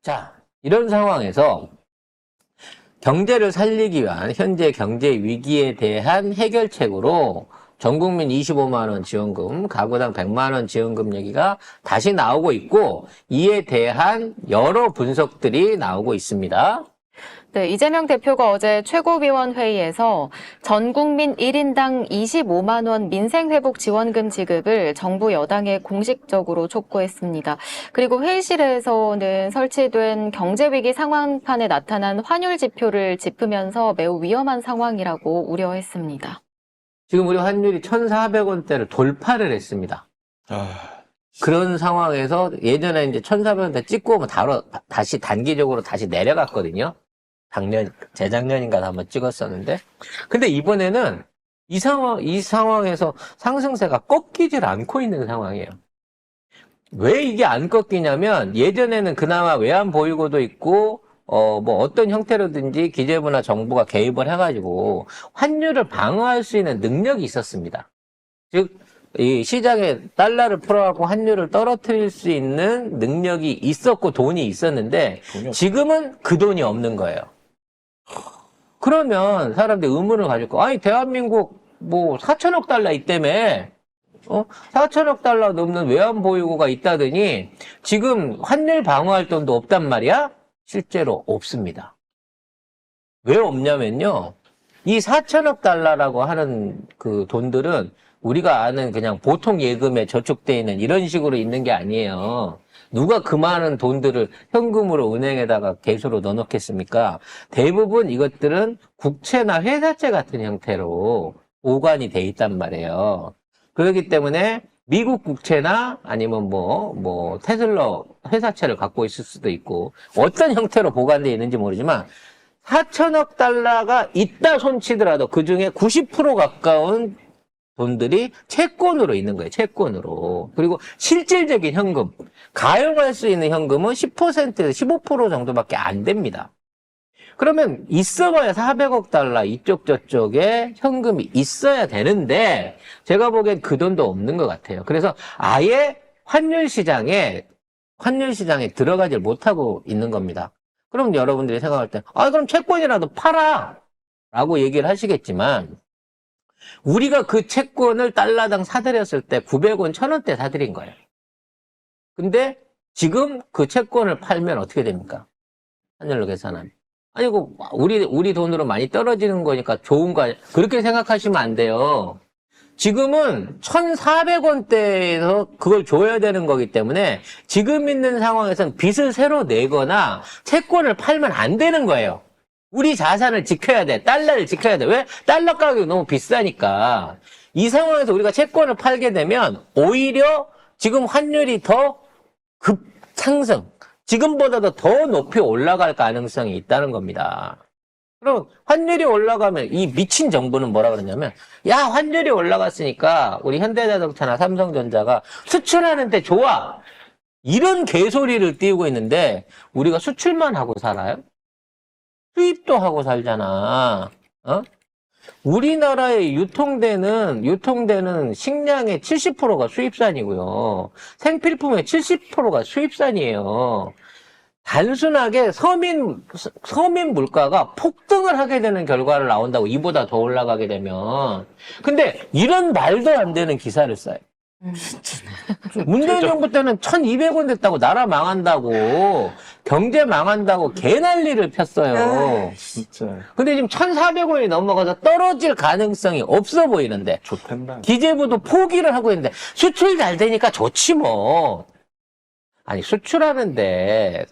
자, 이런 상황에서 경제를 살리기 위한 현재 경제 위기에 대한 해결책으로 전국민 25만 원 지원금, 가구당 100만 원 지원금 얘기가 다시 나오고 있고 이에 대한 여러 분석들이 나오고 있습니다. 네, 이재명 대표가 어제 최고위원회의에서 전 국민 1인당 25만 원 민생회복 지원금 지급을 정부 여당에 공식적으로 촉구했습니다. 그리고 회의실에서는 설치된 경제위기 상황판에 나타난 환율 지표를 짚으면서 매우 위험한 상황이라고 우려했습니다. 지금 우리 환율이 1,400원대를 돌파를 했습니다. 그런 상황에서 예전에 이제 1,400원대 찍고 오면 다시 단기적으로 다시 내려갔거든요. 재작년인가 한번 찍었었는데. 근데 이번에는 이 상황에서 상승세가 꺾이질 않고 있는 상황이에요. 왜 이게 안 꺾이냐면 예전에는 그나마 외환 보유고도 있고 뭐 어떤 형태로든지 기재부나 정부가 개입을 해가지고 환율을 방어할 수 있는 능력이 있었습니다. 즉, 이 시장에 달러를 풀어갖고 환율을 떨어뜨릴 수 있는 능력이 있었고 돈이 있었는데 지금은 그 돈이 없는 거예요. 그러면 사람들이 의문을 가질 거. 아니 대한민국 뭐 4천억 달러 있다며 4천억 달러 넘는 외환 보유고가 있다더니 지금 환율 방어할 돈도 없단 말이야? 실제로 없습니다. 왜 없냐면요. 이 4천억 달러라고 하는 그 돈들은 우리가 아는 그냥 보통 예금에 저축돼 있는 이런 식으로 있는 게 아니에요. 누가 그 많은 돈들을 현금으로 은행에다가 개수로 넣어놓겠습니까? 대부분 이것들은 국채나 회사채 같은 형태로 보관이 돼 있단 말이에요. 그렇기 때문에 미국 국채나 아니면 뭐 테슬라 회사채를 갖고 있을 수도 있고 어떤 형태로 보관되어 있는지 모르지만 4천억 달러가 있다 손치더라도 그중에 90% 가까운 돈들이 채권으로 있는 거예요. 채권으로. 그리고 실질적인 현금, 가용할 수 있는 현금은 10%에서 15% 정도밖에 안 됩니다. 그러면 있어봐야 400억 달러 이쪽 저쪽에 현금이 있어야 되는데 제가 보기엔 그 돈도 없는 것 같아요. 그래서 아예 환율 시장에 들어가질 못하고 있는 겁니다. 그럼 여러분들이 생각할 때 그럼 채권이라도 팔아! 라고 얘기를 하시겠지만 우리가 그 채권을 달러당 사들였을 때 900원, 1,000원대 사들인 거예요. 근데 지금 그 채권을 팔면 어떻게 됩니까? 환율로 계산하면. 아니고 우리 돈으로 많이 떨어지는 거니까 좋은 거 아니야. 그렇게 생각하시면 안 돼요. 지금은 1,400원대에서 그걸 줘야 되는 거기 때문에 지금 있는 상황에서는 빚을 새로 내거나 채권을 팔면 안 되는 거예요. 우리 자산을 지켜야 돼. 달러를 지켜야 돼. 왜? 달러 가격이 너무 비싸니까. 이 상황에서 우리가 채권을 팔게 되면 오히려 지금 환율이 더 급상승, 지금보다도 더 높이 올라갈 가능성이 있다는 겁니다. 그럼 환율이 올라가면 이 미친 정부는 뭐라 그러냐면 환율이 올라갔으니까 우리 현대자동차나 삼성전자가 수출하는데 좋아. 이런 개소리를 띄우고 있는데 우리가 수출만 하고 살아요? 수입도 하고 살잖아. 우리나라에 유통되는 식량의 70%가 수입산이고요. 생필품의 70%가 수입산이에요. 단순하게 서민 물가가 폭등을 하게 되는 결과를 나온다고 이보다 더 올라가게 되면. 근데 이런 말도 안 되는 기사를 써요. 문재인 정부 때는 1,200원 됐다고 나라 망한다고 경제 망한다고 개난리를 폈어요. 진짜. 근데 지금 1,400원이 넘어가서 떨어질 가능성이 없어 보이는데 좋단다. 기재부도 포기를 하고 있는데 수출 잘 되니까 좋지 뭐. 아니 수출하는데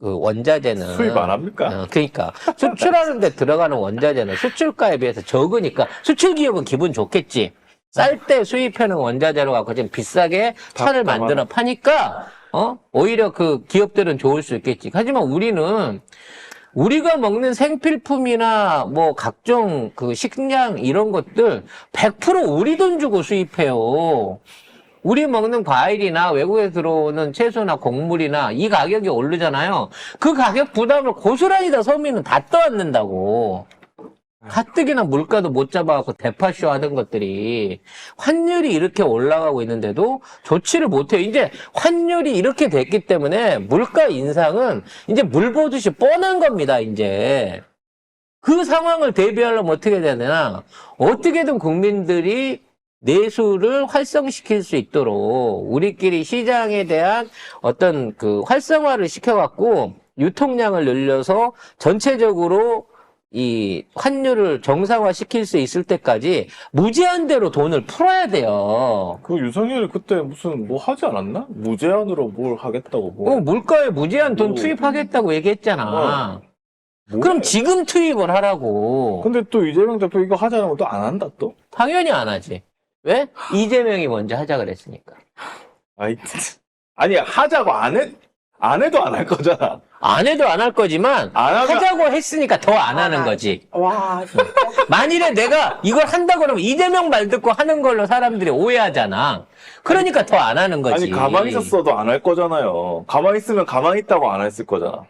그 원자재는 수입 안 합니까? 그러니까 수출하는데 들어가는 원자재는 수출가에 비해서 적으니까 수출 기업은 기분 좋겠지. 쌀 때 수입하는 원자재로 갖고 지금 비싸게 차를 만들어 파니까 오히려 그 기업들은 좋을 수 있겠지. 하지만 우리가 먹는 생필품이나 뭐 각종 그 식량 이런 것들 100% 우리 돈 주고 수입해요. 우리 먹는 과일이나 외국에 들어오는 채소나 곡물이나 이 가격이 오르잖아요. 그 가격 부담을 고스란히 다 서민은 다 떠안는다고. 가뜩이나 물가도 못 잡아갖고 대파쇼 하던 것들이 환율이 이렇게 올라가고 있는데도 조치를 못해요. 이제 환율이 이렇게 됐기 때문에 물가 인상은 이제 물 보듯이 뻔한 겁니다, 이제. 그 상황을 대비하려면 어떻게 해야 되나? 어떻게든 국민들이 내수를 활성시킬 수 있도록 우리끼리 시장에 대한 어떤 그 활성화를 시켜갖고 유통량을 늘려서 전체적으로 이 환율을 정상화시킬 수 있을 때까지 무제한대로 돈을 풀어야 돼요. 그 윤석열이 그때 무슨 뭐 하지 않았나? 무제한으로 뭘 하겠다고 뭐. 물가에 무제한 돈 뭐. 투입하겠다고 얘기했잖아. 뭐래? 그럼 지금 투입을 하라고. 근데 또 이재명 대표 이거 하자는 또 안 한다 또? 당연히 안 하지. 왜? 이재명이 먼저 하자 그랬으니까. 아이, 아니 하자고 안 해도 안 할 거잖아. 안 해도 안 할 거지만 안 하면- 하자고 했으니까 더 안 하는 거지. 와, 진짜. 만일에 내가 이걸 한다 그러면 이재명 말 듣고 하는 걸로 사람들이 오해하잖아. 그러니까 더 안 하는 거지. 아니 가만히 있었어도 안 할 거잖아요. 가만히 있으면 가만히 있다고 안 했을 거잖아.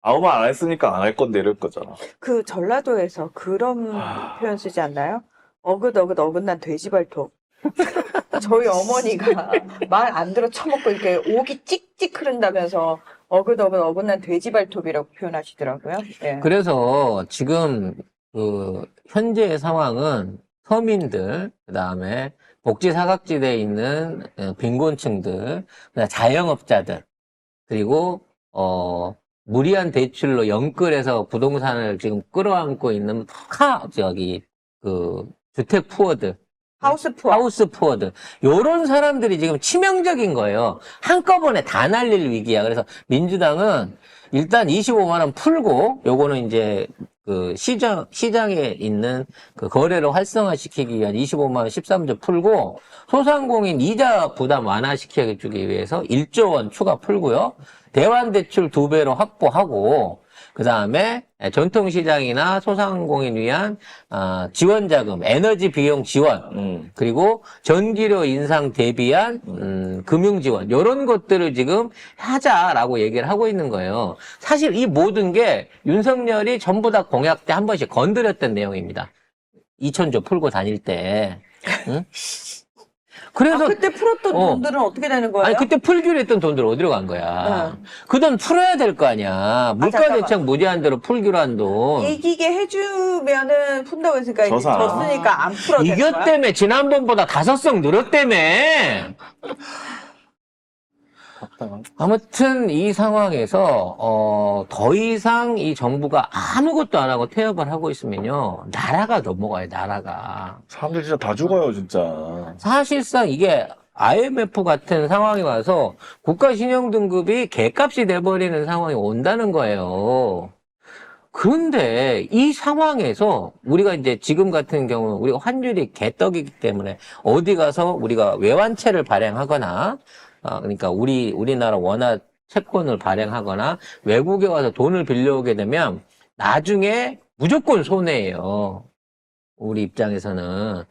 아무 말 안 했으니까 안 할 건데 이럴 거잖아. 그 전라도에서 그런 표현 쓰지 않나요? 어긋난 돼지발톱. 저희 어머니가 말 안 들어 처먹고 이렇게 옥이 찍찍 흐른다면서 어긋난 돼지발톱이라고 표현하시더라고요. 예. 그래서 지금 그 현재의 상황은 서민들, 그다음에 복지 사각지대에 있는 빈곤층들, 그다음에 자영업자들, 그리고 무리한 대출로 영끌해서 부동산을 지금 끌어안고 있는 주택 푸어들, 하우스 푸어. 하우스 푸어들, 요런 사람들이 지금 치명적인 거예요. 한꺼번에 다 날릴 위기야. 그래서 민주당은 일단 25만 원 풀고, 요거는 이제 그 시장에 있는 그 거래를 활성화시키기 위한 25만 원 13조 풀고, 소상공인 이자 부담 완화시켜주기 위해서 1조 원 추가 풀고요. 대환대출 2배로 확보하고, 그 다음에 전통시장이나 소상공인 위한 지원자금, 에너지 비용 지원, 그리고 전기료 인상 대비한 금융지원, 이런 것들을 지금 하자라고 얘기를 하고 있는 거예요. 사실 이 모든 게 윤석열이 전부 다 공약 때 한 번씩 건드렸던 내용입니다. 2,000조 풀고 다닐 때. 응? 그래서 그때 풀었던 돈들은 어떻게 되는 거예요? 아니 그때 풀기로 했던 돈들 어디로 간 거야? 그 돈 풀어야 될 거 아니야. 물가대책 무제한대로 풀기로 한 돈. 이기게 해주면은 푼다고 했으니까 이제 져서. 졌으니까 안 풀어도 되는 거야? 이겼다며 지난번보다 5석 늘었다며. 아무튼 이 상황에서 더 이상 이 정부가 아무것도 안 하고 태업을 하고 있으면요, 나라가 넘어가요. 나라가. 사람들 진짜 다 죽어요 진짜. 사실상 이게 IMF 같은 상황이 와서 국가 신용 등급이 개값이 돼버리는 상황이 온다는 거예요. 그런데 이 상황에서 우리가 이제 지금 같은 경우는 우리가 환율이 개떡이기 때문에 어디 가서 우리가 외환채를 발행하거나 그러니까 우리나라 원화 채권을 발행하거나 외국에 와서 돈을 빌려오게 되면 나중에 무조건 손해예요. 우리 입장에서는.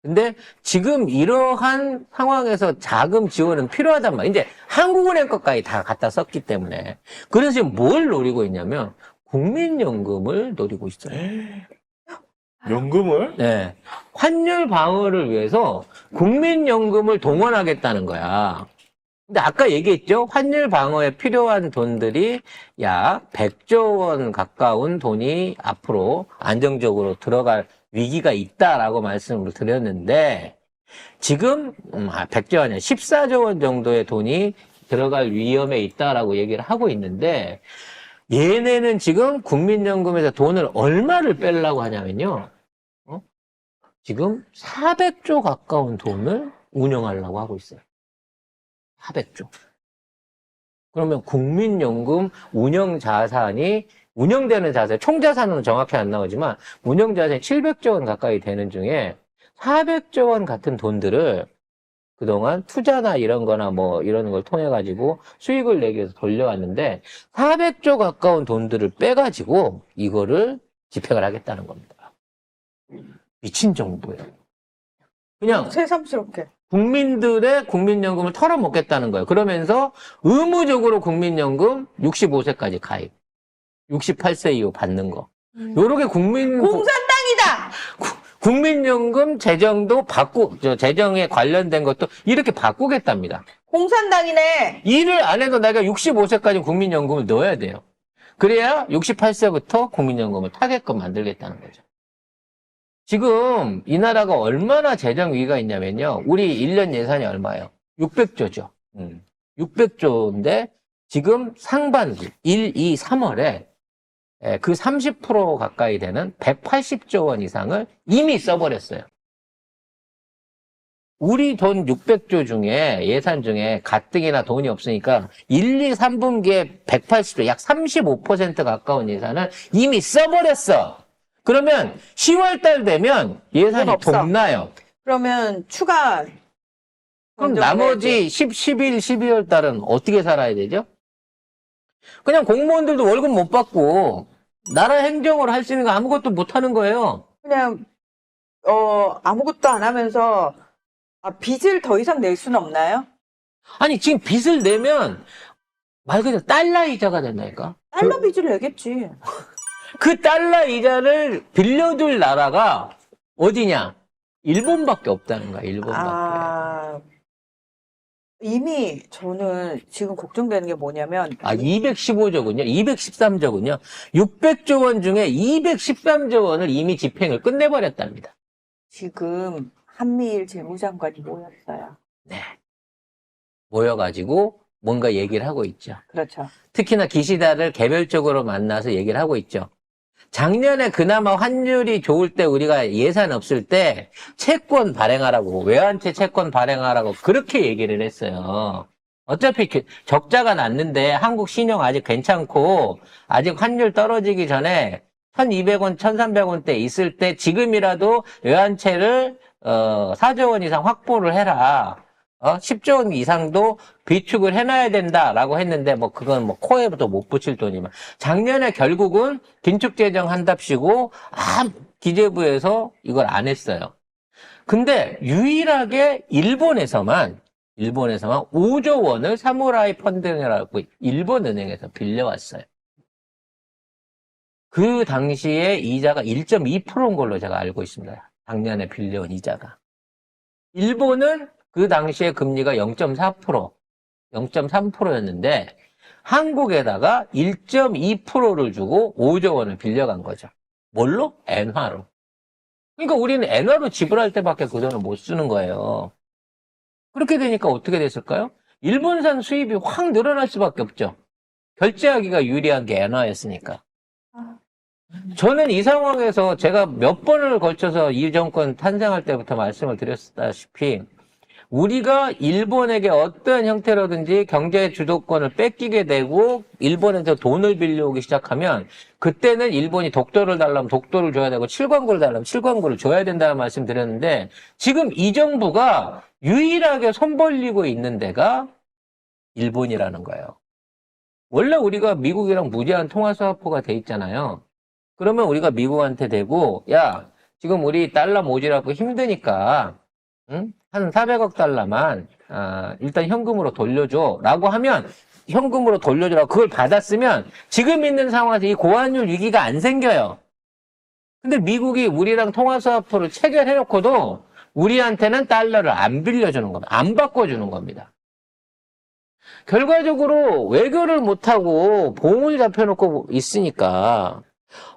근데 지금 이러한 상황에서 자금 지원은 필요하단 말이에요. 이제 한국은행 것까지 다 갖다 썼기 때문에. 그래서 지금 뭘 노리고 있냐면 국민연금을 노리고 있어요. 연금을? 네. 환율 방어를 위해서 국민연금을 동원하겠다는 거야. 근데 아까 얘기했죠? 환율 방어에 필요한 돈들이 약 100조 원 가까운 돈이 앞으로 안정적으로 들어갈 위기가 있다라고 말씀을 드렸는데, 지금 100조 아니야 14조 원 정도의 돈이 들어갈 위험에 있다라고 얘기를 하고 있는데, 얘네는 지금 국민연금에서 돈을 얼마를 빼려고 하냐면요, 지금 400조 가까운 돈을 운영하려고 하고 있어요. 400조. 그러면 국민연금 운영되는 자산, 총자산은 정확히 안 나오지만 운영자산이 700조 원 가까이 되는 중에 400조 원 같은 돈들을 그동안 투자나 이런 거나 뭐 이런 걸 통해 가지고 수익을 내기 위해서 돌려왔는데 400조 가까운 돈들을 빼가지고 이거를 집행을 하겠다는 겁니다. 미친 정부예요. 그냥 새삼스럽게. 국민들의 국민연금을 털어먹겠다는 거예요. 그러면서 의무적으로 국민연금 65세까지 가입. 68세 이후 받는 거. 요렇게 공산당이다! 국민연금 재정도 재정에 관련된 것도 이렇게 바꾸겠답니다. 공산당이네! 일을 안 해도 내가 65세까지 국민연금을 넣어야 돼요. 그래야 68세부터 국민연금을 타게끔 만들겠다는 거죠. 지금 이 나라가 얼마나 재정 위기가 있냐면요. 우리 1년 예산이 얼마예요? 600조죠. 600조인데 지금 상반기 1, 2, 3월에 그 30% 가까이 되는 180조 원 이상을 이미 써버렸어요. 우리 돈 600조 중에 예산 중에 가뜩이나 돈이 없으니까 1, 2, 3분기에 180조 약 35% 가까운 예산을 이미 써버렸어. 그러면 10월 달 되면 예산이 없어. 돕나요? 그러면 추가. 그럼 나머지 10, 11, 12월 달은 어떻게 살아야 되죠? 그냥 공무원들도 월급 못 받고 나라 행정으로 할 수 있는 거 아무것도 못 하는 거예요. 그냥, 아무것도 안 하면서, 빚을 더 이상 낼 수는 없나요? 아니 지금 빚을 내면 말 그대로 달러 이자가 된다니까. 달러 빚을 내겠지. 그 달러 이자를 빌려줄 나라가 어디냐? 일본밖에 없다는 거야. 일본밖에. 이미 저는 지금 걱정되는 게 뭐냐면 215조군요. 213조군요. 600조 원 중에 213조 원을 이미 집행을 끝내버렸답니다. 지금 한미일 재무장관이 모였어요. 네. 모여가지고 뭔가 얘기를 하고 있죠. 그렇죠. 특히나 기시다를 개별적으로 만나서 얘기를 하고 있죠. 작년에 그나마 환율이 좋을 때 우리가 예산 없을 때 채권 발행하라고, 외환채 채권 발행하라고 그렇게 얘기를 했어요. 어차피 적자가 났는데 한국 신용 아직 괜찮고 아직 환율 떨어지기 전에 1,200원, 1,300원대 있을 때 지금이라도 외환채를 4조 원 이상 확보를 해라. 10조 원 이상도 비축을 해놔야 된다라고 했는데 그건 코에도 못 붙일 돈이면 작년에 결국은 긴축재정 한답시고 기재부에서 이걸 안 했어요. 근데 유일하게 일본에서만 5조 원을 사무라이 펀딩이라고 일본 은행에서 빌려왔어요. 그 당시에 이자가 1.2%인 걸로 제가 알고 있습니다. 작년에 빌려온 이자가. 일본은 그 당시에 금리가 0.4%, 0.3%였는데 한국에다가 1.2%를 주고 5조 원을 빌려간 거죠. 뭘로? 엔화로. 그러니까 우리는 엔화로 지불할 때밖에 그 돈을 못 쓰는 거예요. 그렇게 되니까 어떻게 됐을까요? 일본산 수입이 확 늘어날 수밖에 없죠. 결제하기가 유리한 게 엔화였으니까. 저는 이 상황에서 제가 몇 번을 걸쳐서 이 정권 탄생할 때부터 말씀을 드렸다시피 우리가 일본에게 어떠한 형태로든지 경제 주도권을 뺏기게 되고 일본에서 돈을 빌려오기 시작하면 그때는 일본이 독도를 달라면 독도를 줘야 되고 칠광구를 달라면 칠광구를 줘야 된다는 말씀 드렸는데 지금 이 정부가 유일하게 손 벌리고 있는 데가 일본이라는 거예요. 원래 우리가 미국이랑 무제한 통화수화포가 돼 있잖아요. 그러면 우리가 미국한테 대고 야 지금 우리 달러 모지라고 힘드니까 응? 한 400억 달러만 일단 현금으로 돌려줘 라고 하면 현금으로 돌려주라고 그걸 받았으면 지금 있는 상황에서 이 고환율 위기가 안 생겨요. 근데 미국이 우리랑 통화수화포를 체결해놓고도 우리한테는 달러를 안 빌려주는 겁니다. 안 바꿔주는 겁니다. 결과적으로 외교를 못하고 봉을 잡혀놓고 있으니까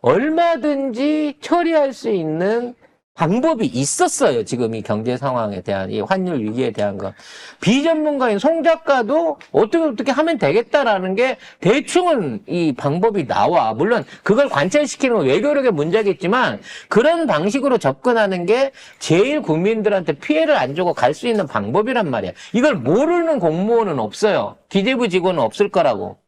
얼마든지 처리할 수 있는 방법이 있었어요. 지금 이 경제 상황에 대한, 이 환율 위기에 대한 거. 비전문가인 송 작가도 어떻게 하면 되겠다라는 게 대충은 이 방법이 나와. 물론 그걸 관철시키는 건 외교력의 문제겠지만 그런 방식으로 접근하는 게 제일 국민들한테 피해를 안 주고 갈 수 있는 방법이란 말이야. 이걸 모르는 공무원은 없어요. 기재부 직원은 없을 거라고.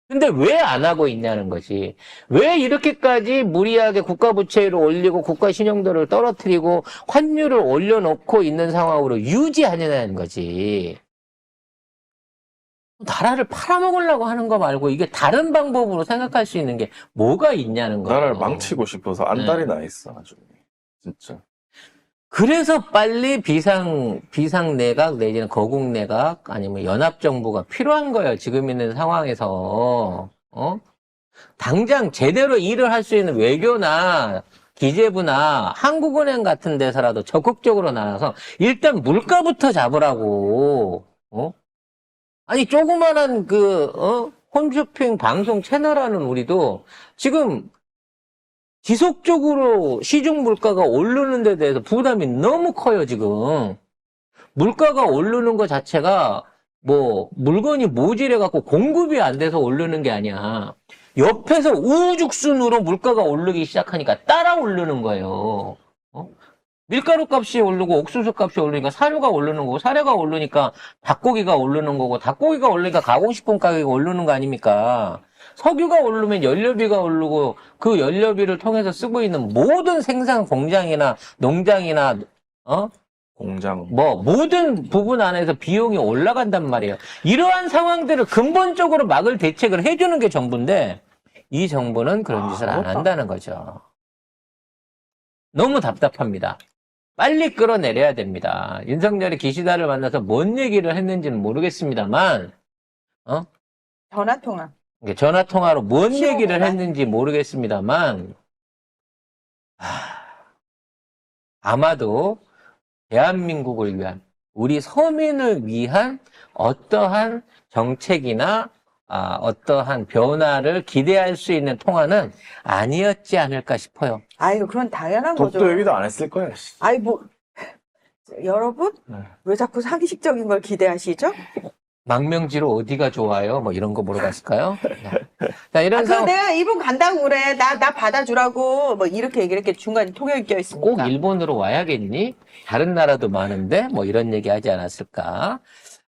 근데 왜 안 하고 있냐는 거지. 왜 이렇게까지 무리하게 국가 부채를 올리고 국가 신용도를 떨어뜨리고 환율을 올려놓고 있는 상황으로 유지하느냐는 거지. 나라를 팔아먹으려고 하는 거 말고 이게 다른 방법으로 생각할 수 있는 게 뭐가 있냐는 거예요. 나라를 망치고 싶어서 안달이 나 있어, 아주. 진짜. 그래서 빨리 비상내각 내지는 거국내각 아니면 연합정부가 필요한 거예요. 지금 있는 상황에서. 당장 제대로 일을 할 수 있는 외교나 기재부나 한국은행 같은 데서라도 적극적으로 나와서 일단 물가부터 잡으라고. 아니 조그만한 홈쇼핑 방송 채널 하는 우리도 지금 지속적으로 시중 물가가 오르는 데 대해서 부담이 너무 커요, 지금. 물가가 오르는 것 자체가 뭐 물건이 모질해 갖고 공급이 안 돼서 오르는 게 아니야. 옆에서 우후죽순으로 물가가 오르기 시작하니까 따라 오르는 거예요. 밀가루 값이 오르고 옥수수 값이 오르니까 사료가 오르는 거고, 사료가 오르니까 닭고기가 오르는 거고, 닭고기가 오르니까 가공식품 가격이 오르는 거 아닙니까? 석유가 오르면 연료비가 오르고, 그 연료비를 통해서 쓰고 있는 모든 생산 공장이나 농장이나 공장. 모든 부분 안에서 비용이 올라간단 말이에요. 이러한 상황들을 근본적으로 막을 대책을 해주는 게 정부인데, 이 정부는 그런 짓을 안 어렵다. 한다는 거죠. 너무 답답합니다. 빨리 끌어내려야 됩니다. 윤석열이 기시다를 만나서 뭔 얘기를 했는지는 모르겠습니다만, 전화통화. 전화 통화로 뭔 15분간? 얘기를 했는지 모르겠습니다만, 아마도 대한민국을 위한, 우리 서민을 위한 어떠한 정책이나 어떠한 변화를 기대할 수 있는 통화는 아니었지 않을까 싶어요. 아유, 그건 당연한 거죠. 독도 얘기도 안 했을 거예요. 씨. 아이, 여러분? 네. 왜 자꾸 상식적인 걸 기대하시죠? 망명지로 어디가 좋아요? 뭐 이런 거 물어봤을까요? 자, 이런 그럼 상황. 내가 일본 간다고 그래. 나 받아주라고. 뭐, 이렇게 얘기를 했겠지. 중간에 통역이 꼭 껴있으니까. 일본으로 와야겠니? 다른 나라도 많은데? 뭐 이런 얘기 하지 않았을까?